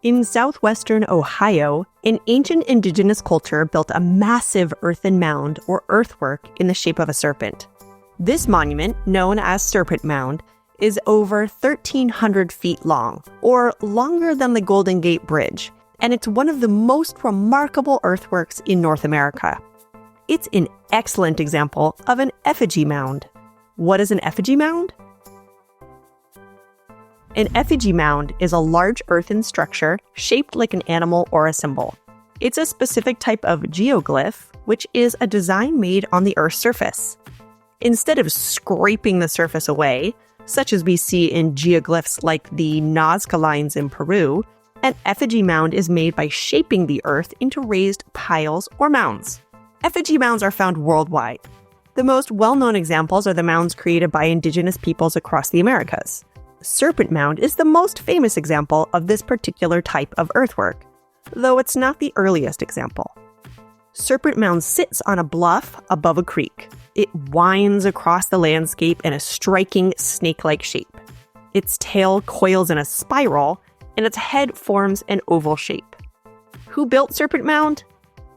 In southwestern Ohio, an ancient indigenous culture built a massive earthen mound or earthwork in the shape of a serpent. This monument, known as Serpent Mound, is over 1,300 feet long, or longer than the Golden Gate Bridge, and it's one of the most remarkable earthworks in North America. It's an excellent example of an effigy mound. What is an effigy mound? An effigy mound is a large earthen structure shaped like an animal or a symbol. It's a specific type of geoglyph, which is a design made on the Earth's surface. Instead of scraping the surface away, such as we see in geoglyphs like the Nazca lines in Peru, an effigy mound is made by shaping the earth into raised piles or mounds. Effigy mounds are found worldwide. The most well-known examples are the mounds created by indigenous peoples across the Americas. Serpent Mound is the most famous example of this particular type of earthwork, though it's not the earliest example. Serpent Mound sits on a bluff above a creek. It winds across the landscape in a striking snake-like shape. Its tail coils in a spiral, and its head forms an oval shape. Who built Serpent Mound?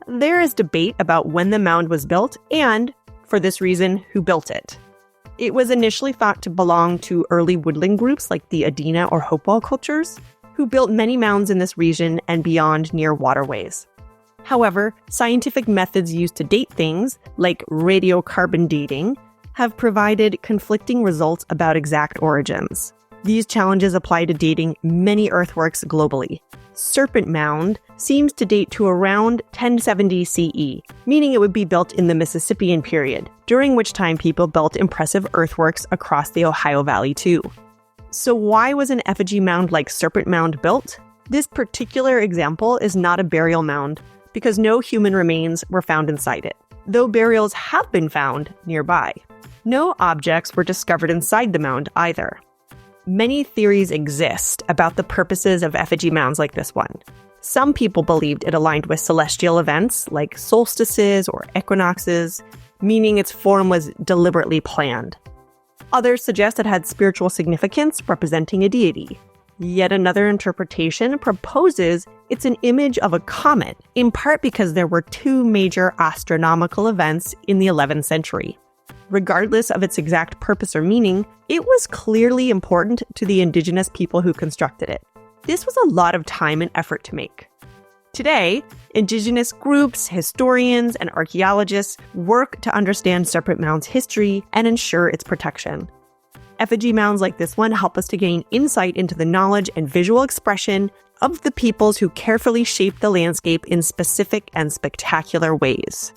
There is debate about when the mound was built and, for this reason, who built it. It was initially thought to belong to early woodland groups like the Adena or Hopewell cultures, who built many mounds in this region and beyond near waterways. However, scientific methods used to date things, like radiocarbon dating, have provided conflicting results about exact origins. These challenges apply to dating many earthworks globally. Serpent Mound seems to date to around 1070 CE, meaning it would be built in the Mississippian period, during which time people built impressive earthworks across the Ohio Valley too. So why was an effigy mound like Serpent Mound built? This particular example is not a burial mound because no human remains were found inside it, though burials have been found nearby. No objects were discovered inside the mound either. Many theories exist about the purposes of effigy mounds like this one. Some people believed it aligned with celestial events like solstices or equinoxes, meaning its form was deliberately planned. Others suggest it had spiritual significance, representing a deity. Yet another interpretation proposes it's an image of a comet, in part because there were two major astronomical events in the 11th century. Regardless of its exact purpose or meaning, it was clearly important to the indigenous people who constructed it. This was a lot of time and effort to make. Today, indigenous groups, historians, and archaeologists work to understand Serpent Mound's history and ensure its protection. Effigy mounds like this one help us to gain insight into the knowledge and visual expression of the peoples who carefully shaped the landscape in specific and spectacular ways.